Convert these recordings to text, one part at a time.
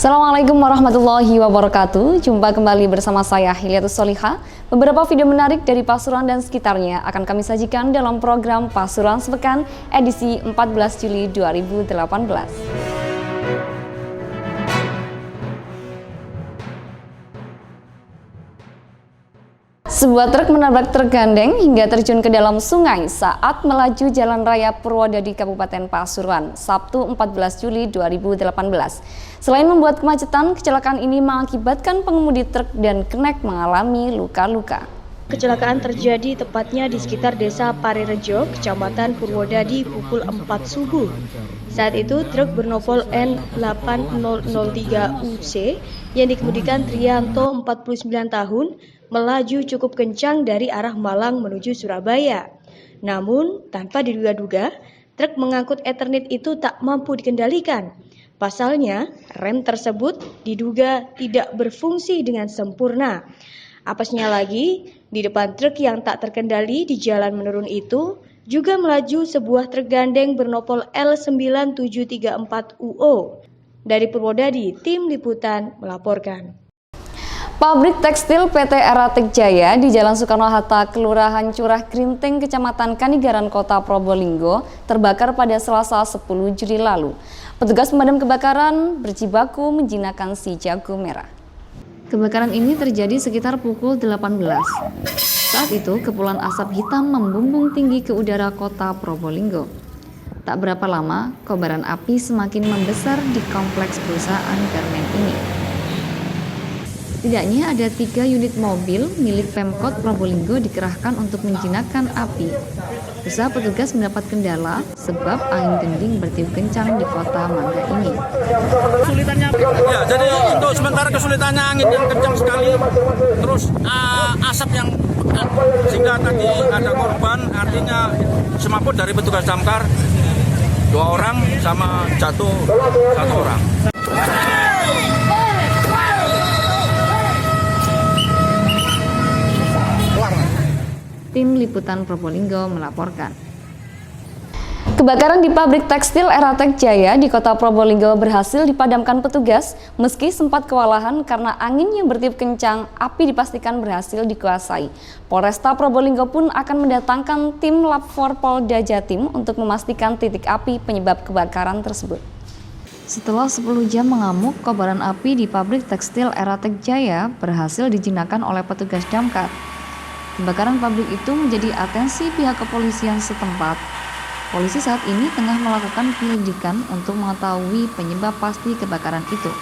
Assalamualaikum warahmatullahi wabarakatuh. Jumpa kembali bersama saya Hilyatus Solihah. Beberapa video menarik dari Pasuruan dan sekitarnya akan kami sajikan dalam program Pasuruan Sepekan edisi 14 Juli 2018. Sebuah truk menabrak truk gandeng hingga terjun ke dalam sungai saat melaju Jalan Raya Purwodadi Kabupaten Pasuruan, Sabtu 14 Juli 2018. Selain membuat kemacetan, kecelakaan ini mengakibatkan pengemudi truk dan kenek mengalami luka-luka. Kecelakaan terjadi tepatnya di sekitar desa Parirejo, Kecamatan Purwodadi pukul 4 subuh. Saat itu truk bernomor N8003UC yang dikemudikan Trianto 49 tahun melaju cukup kencang dari arah Malang menuju Surabaya. Namun, tanpa diduga-duga, truk mengangkut Eternit itu tak mampu dikendalikan. Pasalnya, rem tersebut diduga tidak berfungsi dengan sempurna. Apesnya lagi, di depan truk yang tak terkendali di jalan menurun itu, juga melaju sebuah truk gandeng bernopol L9734UO. Dari Purwodadi, tim liputan melaporkan. Pabrik tekstil PT Eratek Jaya di Jalan Soekarno-Hatta, Kelurahan Curah Grinting, Kecamatan Kanigaran, Kota Probolinggo, terbakar pada Selasa 10 Juli lalu. Petugas pemadam kebakaran berjibaku menjinakkan si jago merah. Kebakaran ini terjadi sekitar pukul 18. Saat itu, kepulan asap hitam membumbung tinggi ke udara Kota Probolinggo. Tak berapa lama, kobaran api semakin membesar di kompleks perusahaan garmen ini. Setidaknya ada 3 unit mobil milik Pemkot Probolinggo dikerahkan untuk menjinakkan api. Usaha petugas mendapat kendala sebab angin gending bertiup kencang di kota Mangga ini. Kesulitannya ya, jadi untuk sementara kesulitannya angin yang kencang sekali, terus asap yang pekat, sehingga tadi ada korban, artinya semaput dari petugas damkar 2 orang sama jatuh 1 orang. Tim Liputan Probolinggo melaporkan. Kebakaran di pabrik tekstil Eratek Jaya di Kota Probolinggo berhasil dipadamkan petugas meski sempat kewalahan karena angin yang bertiup kencang. Api dipastikan berhasil dikuasai. Polresta Probolinggo pun akan mendatangkan tim Lab 4 Polda Jatim untuk memastikan titik api penyebab kebakaran tersebut. Setelah 10 jam mengamuk, kobaran api di pabrik tekstil Eratek Jaya berhasil dijinakkan oleh petugas damkar. Kebakaran pabrik itu menjadi atensi pihak kepolisian setempat. Polisi saat ini tengah melakukan penyelidikan untuk mengetahui penyebab pasti kebakaran itu.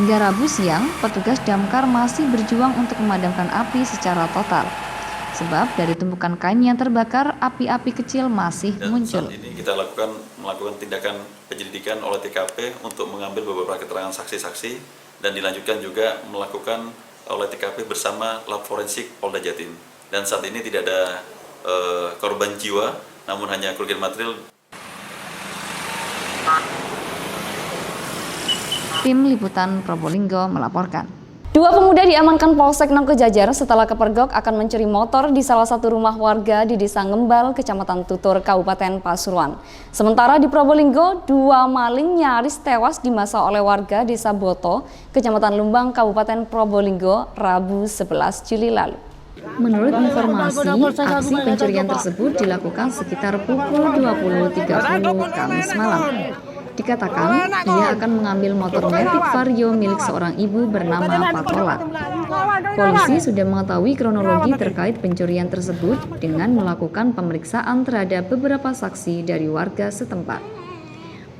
Hingga Rabu siang, petugas damkar masih berjuang untuk memadamkan api secara total. Sebab dari tumpukan kain yang terbakar, api-api kecil masih muncul. Saat ini kita melakukan tindakan penyelidikan oleh TKP untuk mengambil beberapa keterangan saksi-saksi dan dilanjutkan juga melakukan oleh TKP bersama Lab Forensik Polda Jatim. Dan saat ini tidak ada korban jiwa, namun hanya kerugian material. Tim Liputan Probolinggo melaporkan. 2 pemuda diamankan Polsek Nangkojajar setelah kepergok akan mencuri motor di salah satu rumah warga di Desa Ngembal, Kecamatan Tutur, Kabupaten Pasuruan. Sementara di Probolinggo, 2 maling nyaris tewas dimasa oleh warga Desa Boto, Kecamatan Lumbang, Kabupaten Probolinggo, Rabu 11 Juli lalu. Menurut informasi, aksi pencurian tersebut dilakukan sekitar pukul 20.30 Kamis malam. Dikatakan, ia akan mengambil motor Matic Vario milik seorang ibu bernama Patola. Polisi sudah mengetahui kronologi terkait pencurian tersebut dengan melakukan pemeriksaan terhadap beberapa saksi dari warga setempat.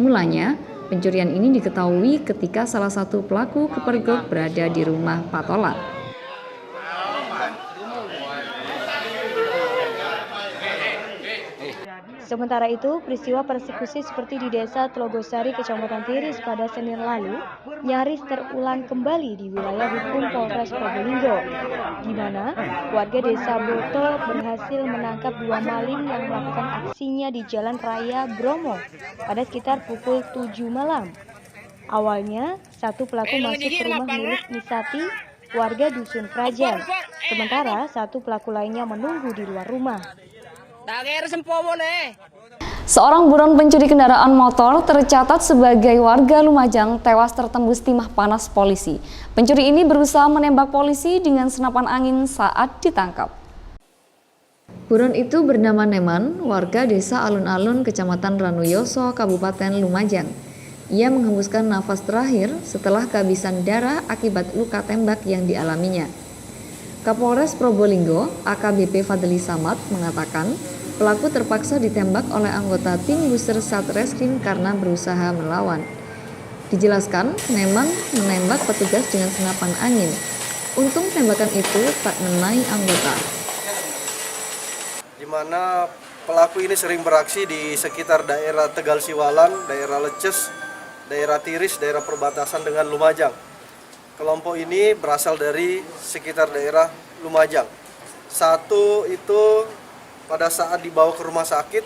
Mulanya, pencurian ini diketahui ketika salah satu pelaku kepergok berada di rumah Patola. Sementara itu, peristiwa persekusi seperti di desa Tlogosari, Kecamatan Tiris pada Senin lalu nyaris terulang kembali di wilayah hukum Polres Probolinggo, di mana warga desa Boto berhasil menangkap 2 maling yang melakukan aksinya di Jalan Raya Bromo pada sekitar pukul 7 malam. Awalnya, satu pelaku masuk ke rumah milik Misati, warga Dusun Krajan, sementara satu pelaku lainnya menunggu di luar rumah. Seorang buron pencuri kendaraan motor tercatat sebagai warga Lumajang tewas tertembus timah panas polisi. Pencuri ini berusaha menembak polisi dengan senapan angin saat ditangkap. Buron itu bernama Neman, warga desa Alun-Alun, Kecamatan Ranuyoso, Kabupaten Lumajang. Ia menghembuskan nafas terakhir setelah kehabisan darah akibat luka tembak yang dialaminya. Kapolres Probolinggo, AKBP Fadli Samad, mengatakan pelaku terpaksa ditembak oleh anggota tim Buser Satreskrim karena berusaha melawan. Dijelaskan, Neman menembak petugas dengan senapan angin. Untung tembakan itu tak mengenai anggota. Di mana pelaku ini sering beraksi di sekitar daerah Tegal Siwalan, daerah Leces, daerah Tiris, daerah perbatasan dengan Lumajang. Kelompok ini berasal dari sekitar daerah Lumajang. Satu itu pada saat dibawa ke rumah sakit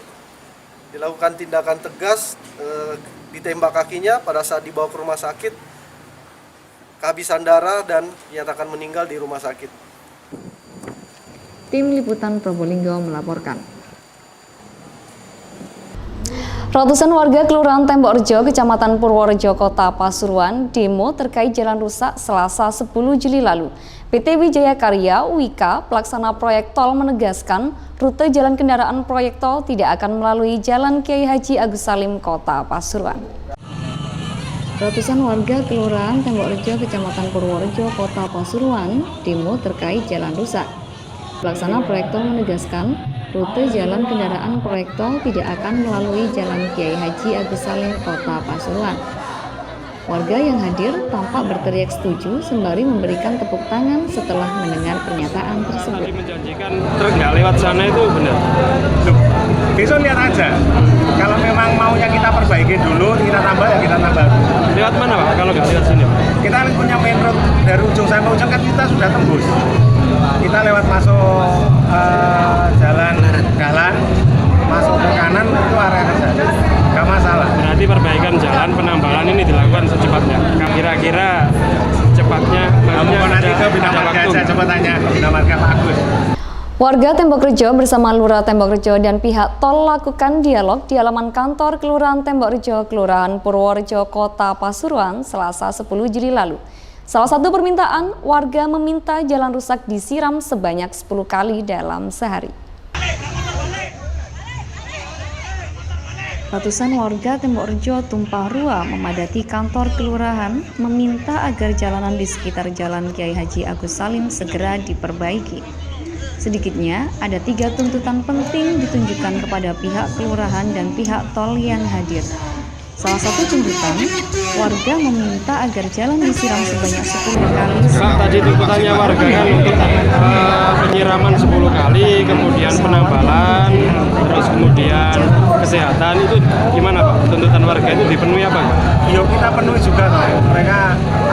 dilakukan tindakan tegas, ditembak kakinya. Pada saat dibawa ke rumah sakit kehabisan darah dan dinyatakan meninggal di rumah sakit. Tim Liputan Probolinggo melaporkan. Ratusan warga Kelurahan Tembok Rejo, Kecamatan Purworejo, Kota Pasuruan demo terkait jalan rusak Selasa 10 Juli lalu. PT Wijaya Karya (WIKA) pelaksana proyek tol menegaskan rute jalan kendaraan proyek tol tidak akan melalui Jalan Kiai Haji Agus Salim, Kota Pasuruan. Ratusan warga Kelurahan Tembok Rejo, Kecamatan Purworejo, Kota Pasuruan demo terkait jalan rusak. Pelaksana proyek tol menegaskan rute jalan kendaraan proyek tol tidak akan melalui Jalan Kiai Haji Agus Salim, Kota Pasuruan. Warga yang hadir tampak berteriak setuju sembari memberikan tepuk tangan setelah mendengar pernyataan tersebut. Tadi menjanjikan truk nggak lewat sana itu benar. Besok lihat aja. Kalau memang maunya kita perbaiki dulu, kita tambah ya kita tambah. Lewat mana Pak? Kalau nggak lewat sini Pak? Kita punya main road dari ujung sampai ujung kan kita sudah tembus. Kita lewat masuk jalan dalan, masuk ke kanan itu area saja. Gak masalah. Berarti perbaikan jalan penambalan ini dilakukan secepatnya. Kira-kira cepatnya Nanti ke Bina Marga aja, coba tanya ke Bina Marga Pak Agus. Warga Tembok Rejo bersama Lurah Tembok Rejo dan pihak tol lakukan dialog di halaman kantor Kelurahan Tembok Rejo, Kelurahan Purworejo, Kota Pasuruan, Selasa 10 Juli lalu. Salah satu permintaan, warga meminta jalan rusak disiram sebanyak 10 kali dalam sehari. Ratusan warga Tembok Rejo tumpah ruah memadati kantor kelurahan meminta agar jalanan di sekitar Jalan Kiai Haji Agus Salim segera diperbaiki. Sedikitnya ada 3 tuntutan penting ditunjukkan kepada pihak kelurahan dan pihak tol yang hadir. Salah satu tuntutan, warga meminta agar jalan disiram sebanyak 10 kali. Pak, tadi tuntutannya warga kan untuk penyiraman 10 kali, kemudian penambalan, terus kemudian kesehatan. Itu gimana Pak? Tuntutan warga itu dipenuhi apa Pak? Yuk kita penuhi juga toh. Mereka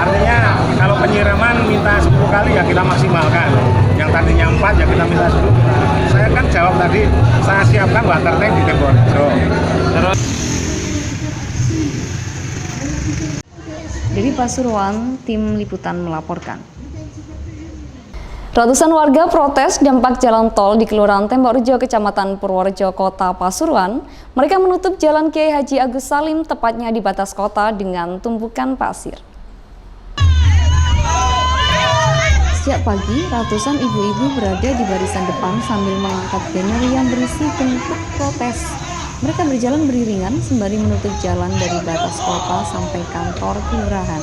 artinya kalau penyiraman minta 10 kali ya kita maksimalkan. Yang tadinya 4 ya kita minta 10. Saya kan jawab tadi, saya siapkan water tank di Tembok Rejo. Terus Dari Pasuruan, tim Liputan melaporkan. Ratusan warga protes dampak jalan tol di Kelurahan Tembok Rejo, Kecamatan Purworejo, Kota Pasuruan. Mereka menutup Jalan Kiai Haji Agus Salim, tepatnya di batas kota dengan tumpukan pasir. Sejak pagi, ratusan ibu-ibu berada di barisan depan sambil mengangkat banner yang berisi bentuk protes. Mereka berjalan beriringan sembari menutup jalan dari batas kota sampai kantor kelurahan.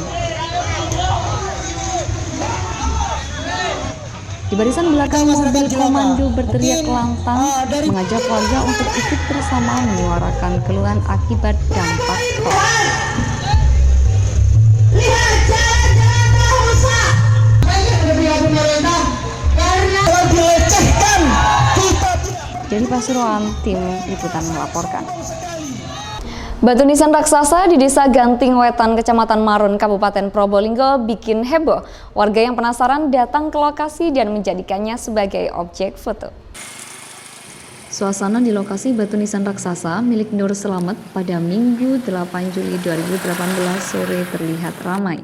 Di barisan belakang mobil komando berteriak lantang mengajak warga untuk ikut bersama menyuarakan keluhan akibat dampak tol. Dari Pasuruan, tim Liputan melaporkan. Batu nisan raksasa di Desa Ganting Wetan, Kecamatan Marun, Kabupaten Probolinggo bikin heboh. Warga yang penasaran datang ke lokasi dan menjadikannya sebagai objek foto. Suasana di lokasi batu nisan raksasa milik Nur Selamat pada Minggu 8 Juli 2018 sore terlihat ramai.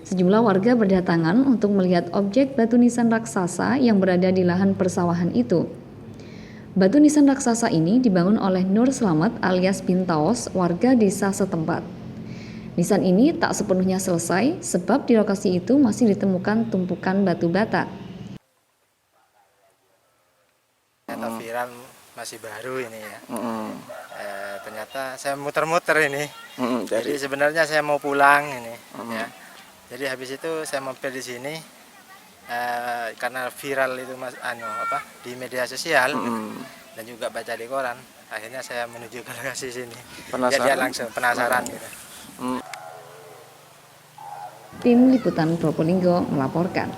Sejumlah warga berdatangan untuk melihat objek batu nisan raksasa yang berada di lahan persawahan itu. Batu nisan raksasa ini dibangun oleh Nur Slamet alias Bintaos, warga desa setempat. Nisan ini tak sepenuhnya selesai sebab di lokasi itu masih ditemukan tumpukan batu bata. Ternyata viral masih baru ini ya. Ternyata saya muter-muter ini. Jadi sebenarnya saya mau pulang ini. Ya. Jadi habis itu saya mampir di sini karena viral itu di media sosial dan juga baca di koran. Akhirnya saya menuju ke lokasi sini. Dia langsung penasaran gitu. Tim Liputan Probolinggo melaporkan.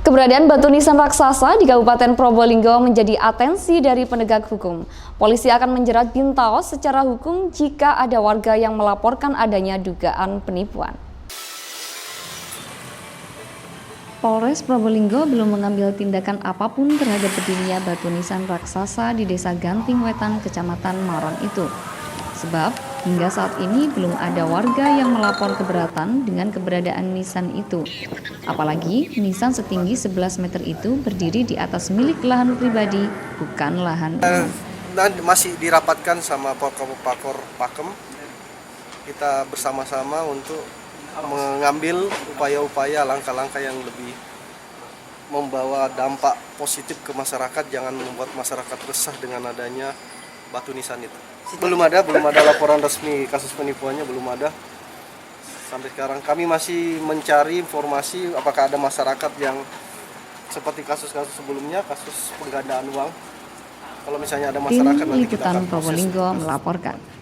Keberadaan batu nisan raksasa di Kabupaten Probolinggo menjadi atensi dari penegak hukum. Polisi akan menjerat Bintaos secara hukum jika ada warga yang melaporkan adanya dugaan penipuan. Polres Probolinggo belum mengambil tindakan apapun terhadap berdirinya batu nisan raksasa di Desa Ganting Wetan, Kecamatan Maron itu. Sebab hingga saat ini belum ada warga yang melapor keberatan dengan keberadaan nisan itu. Apalagi nisan setinggi 11 meter itu berdiri di atas milik lahan pribadi, bukan lahan umum. Dan masih dirapatkan sama Pakor Pakem. Kita bersama-sama untuk mengambil upaya-upaya langkah-langkah yang lebih membawa dampak positif ke masyarakat, jangan membuat masyarakat resah dengan adanya batu nisan itu. Belum ada laporan resmi kasus penipuannya, belum ada. Sampai sekarang kami masih mencari informasi apakah ada masyarakat yang seperti kasus-kasus sebelumnya, kasus penggandaan uang. Kalau misalnya ada masyarakat, Tim nanti kita Liputan akan Probolinggo melaporkan.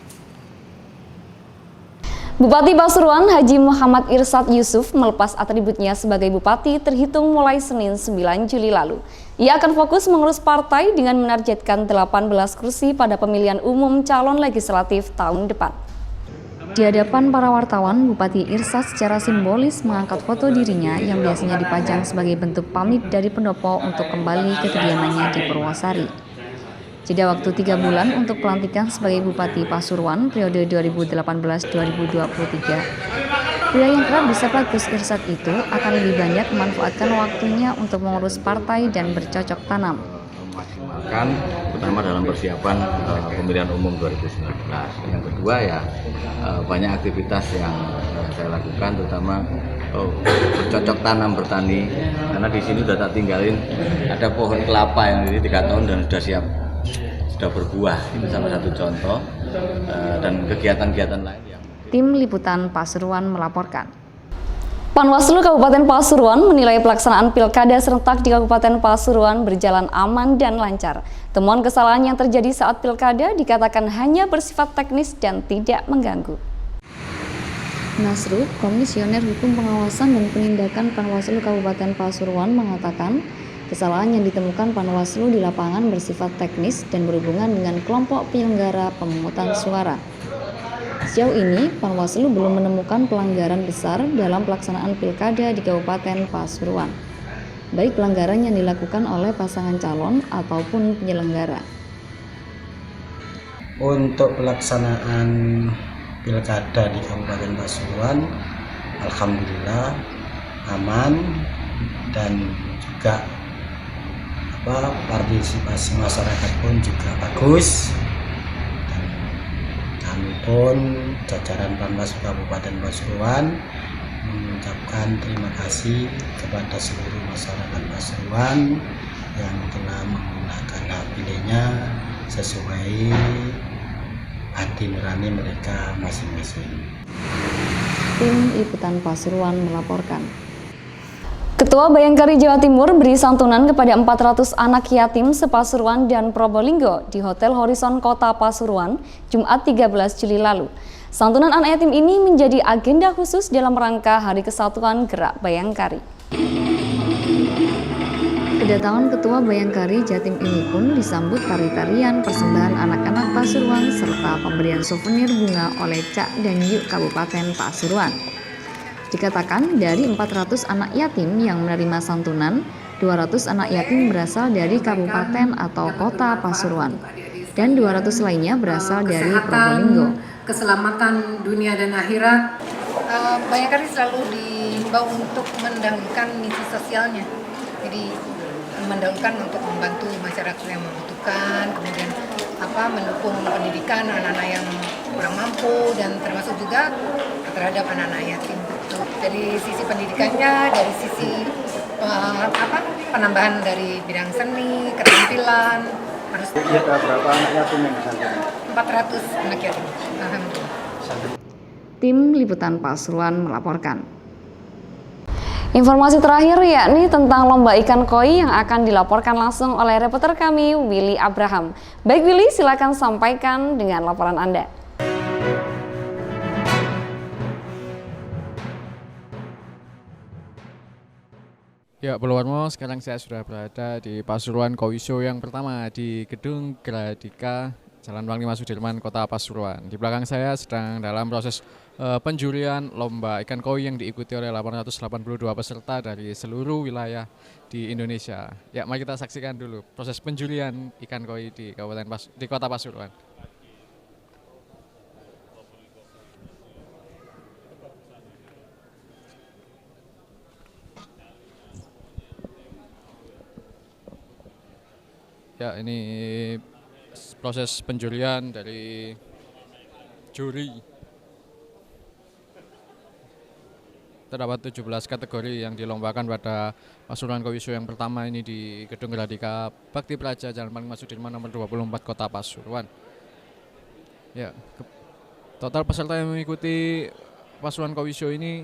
Bupati Pasuruan Haji Muhammad Irsad Yusuf melepas atributnya sebagai bupati terhitung mulai Senin 9 Juli lalu. Ia akan fokus mengurus partai dengan menargetkan 18 kursi pada pemilihan umum calon legislatif tahun depan. Di hadapan para wartawan, Bupati Irsad secara simbolis mengangkat foto dirinya yang biasanya dipajang sebagai bentuk pamit dari pendopo untuk kembali ke kediamannya di Purwosari. Jeda waktu 3 bulan untuk pelantikan sebagai Bupati Pasuruan periode 2018-2023. Pria yang kerap disapa Gus Irsad itu akan lebih banyak memanfaatkan waktunya untuk mengurus partai dan bercocok tanam. Terutama dalam persiapan pemilihan umum 2019. Yang kedua ya banyak aktivitas yang saya lakukan, terutama bercocok tanam bertani. Karena di sini sudah tak tinggalin ada pohon kelapa yang ini 3 tahun dan sudah berbuah. Itu salah satu contoh dan kegiatan-kegiatan lain yang Tim Liputan Pasuruan melaporkan. Panwaslu Kabupaten Pasuruan menilai pelaksanaan pilkada serentak di Kabupaten Pasuruan berjalan aman dan lancar. Temuan kesalahan yang terjadi saat pilkada dikatakan hanya bersifat teknis dan tidak mengganggu. Nasru, Komisioner Hukum Pengawasan dan Penindakan Panwaslu Kabupaten Pasuruan mengatakan, kesalahan yang ditemukan Panwaslu di lapangan bersifat teknis dan berhubungan dengan kelompok penyelenggara pemungutan suara. Sejauh ini, Panwaslu belum menemukan pelanggaran besar dalam pelaksanaan pilkada di Kabupaten Pasuruan, baik pelanggaran yang dilakukan oleh pasangan calon ataupun penyelenggara. Untuk pelaksanaan pilkada di Kabupaten Pasuruan, alhamdulillah aman dan juga partisipasi masyarakat pun juga bagus. Dan kami pun jajaran Panwaslu Kabupaten Pasuruan mengucapkan terima kasih kepada seluruh masyarakat Pasuruan yang telah menggunakan hak pilihnya sesuai hati nurani mereka masing-masing. Tim Liputan Pasuruan melaporkan. Ketua Bayangkari Jawa Timur beri santunan kepada 400 anak yatim se-Pasuruan dan Probolinggo di Hotel Horizon Kota Pasuruan, Jumat 13 Juli lalu. Santunan anak yatim ini menjadi agenda khusus dalam rangka Hari Kesatuan Gerak Bayangkari. Kedatangan Ketua Bayangkari Jatim ini pun disambut tari-tarian persembahan anak-anak Pasuruan serta pemberian souvenir bunga oleh Cak dan Yuk Kabupaten Pasuruan. Dikatakan dari 400 anak yatim yang menerima santunan, 200 anak yatim berasal dari kabupaten atau kota Pasuruan, dan 200 lainnya berasal dari Probolinggo. Keselamatan dunia dan akhirat. Bayangkari selalu dihimbau untuk mendahulukan misi sosialnya. Jadi mendahulukan untuk membantu masyarakat yang membutuhkan, kemudian mendukung pendidikan anak-anak yang kurang mampu dan termasuk juga terhadap anak-anak yatim. Dari sisi pendidikannya, dari sisi penambahan dari bidang seni, keterampilan, harus berapa anak yatim yang disanjung? 400 anak yatim. Alhamdulillah. Tim Liputan Pasuruan melaporkan. Informasi terakhir yakni tentang lomba ikan koi yang akan dilaporkan langsung oleh reporter kami Willy Abraham. Baik Willy, silakan sampaikan dengan laporan Anda. Ya, Purwarmo, sekarang saya sudah berada di Pasuruan Koi Show yang pertama di Gedung Gradika, Jalan Panglima Sudirman, Kota Pasuruan. Di belakang saya sedang dalam proses penjurian lomba ikan koi yang diikuti oleh 882 peserta dari seluruh wilayah di Indonesia. Ya, mari kita saksikan dulu proses penjurian ikan koi di Kota Pasuruan. Ya, ini proses penjurian dari juri. Terdapat 17 kategori yang dilombakan pada Pasuruan Koi Show yang pertama ini di Gedung Gradika Bakti Praja Jalan Panglima Sudirman nomor 24 Kota Pasuruan. Ya, total peserta yang mengikuti Pasuruan Koi Show ini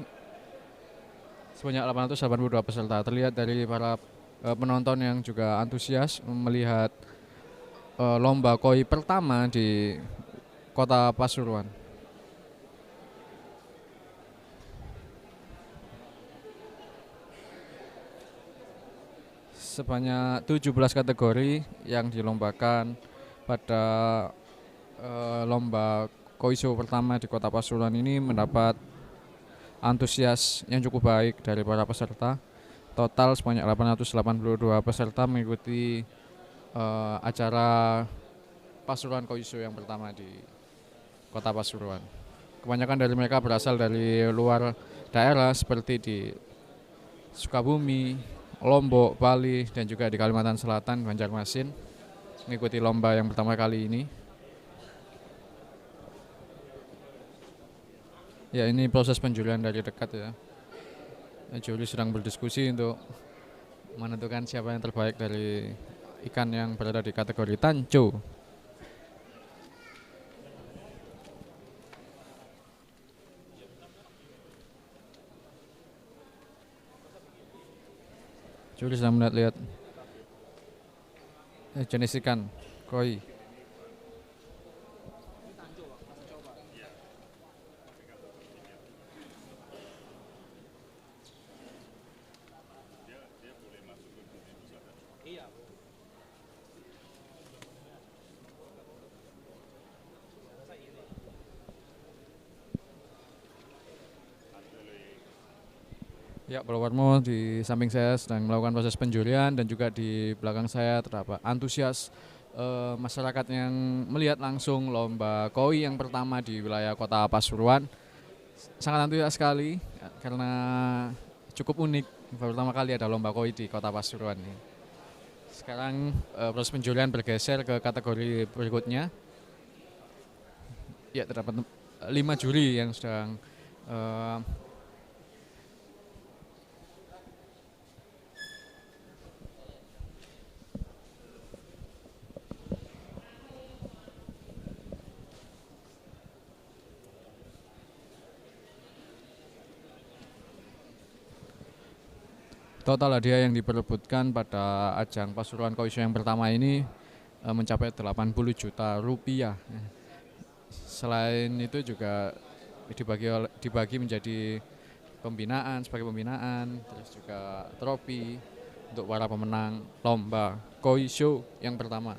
sebanyak 882 peserta. Terlihat dari para penonton yang juga antusias melihat lomba koi pertama di Kota Pasuruan. Sebanyak 17 kategori yang dilombakan pada lomba koi show pertama di Kota Pasuruan ini mendapat antusias yang cukup baik dari para peserta. Total sebanyak 882 peserta mengikuti acara Pasuruan Koi Show yang pertama di Kota Pasuruan. Kebanyakan dari mereka berasal dari luar daerah seperti di Sukabumi, Lombok, Bali, dan juga di Kalimantan Selatan, Banjarmasin, mengikuti lomba yang pertama kali ini. Ya, ini proses penjurian dari dekat ya. Juri sedang berdiskusi untuk menentukan siapa yang terbaik dari ikan yang berada di kategori tanco. Juri sedang melihat jenis ikan koi. Ya, Purwarmo, di samping saya sedang melakukan proses penjurian dan juga di belakang saya terdapat antusias masyarakat yang melihat langsung lomba koi yang pertama di wilayah Kota Pasuruan. Sangat antusias sekali karena cukup unik, pertama kali ada lomba koi di Kota Pasuruan ini. Sekarang proses penjurian bergeser ke kategori berikutnya. Ya, terdapat 5 juri yang sedang total hadiah yang diperebutkan pada ajang Pasuruan Koi Show yang pertama ini mencapai 80 juta rupiah. Selain itu juga dibagi menjadi sebagai pembinaan, terus juga trofi untuk para pemenang lomba Koi Show yang pertama.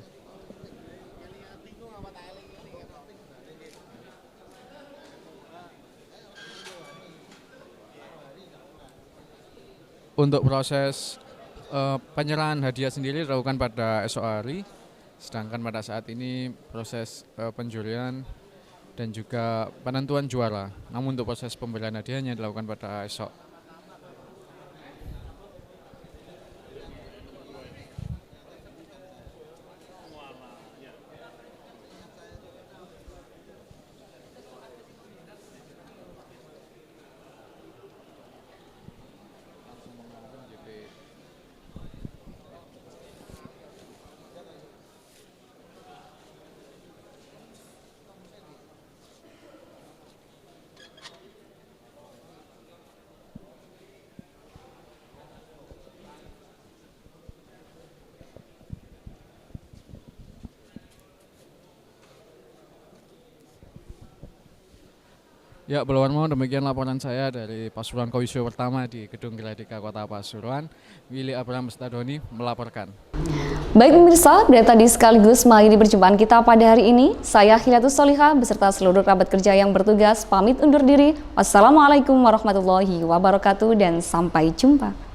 Untuk proses penyerahan hadiah sendiri dilakukan pada esok hari, sedangkan pada saat ini proses penjurian dan juga penentuan juara. Namun untuk proses pemberian hadiahnya dilakukan pada esok. Ya, Belwarmo, demikian laporan saya dari Pasuruan Kowisyo pertama di Gedung Gradika Kota Pasuruan. Willy Abraham Stadoni melaporkan. Baik pemirsa, dari tadi sekaligus mengakhiri perjumpaan kita pada hari ini. Saya Hilatus Solihah beserta seluruh kerabat kerja yang bertugas pamit undur diri. Wassalamualaikum warahmatullahi wabarakatuh dan sampai jumpa.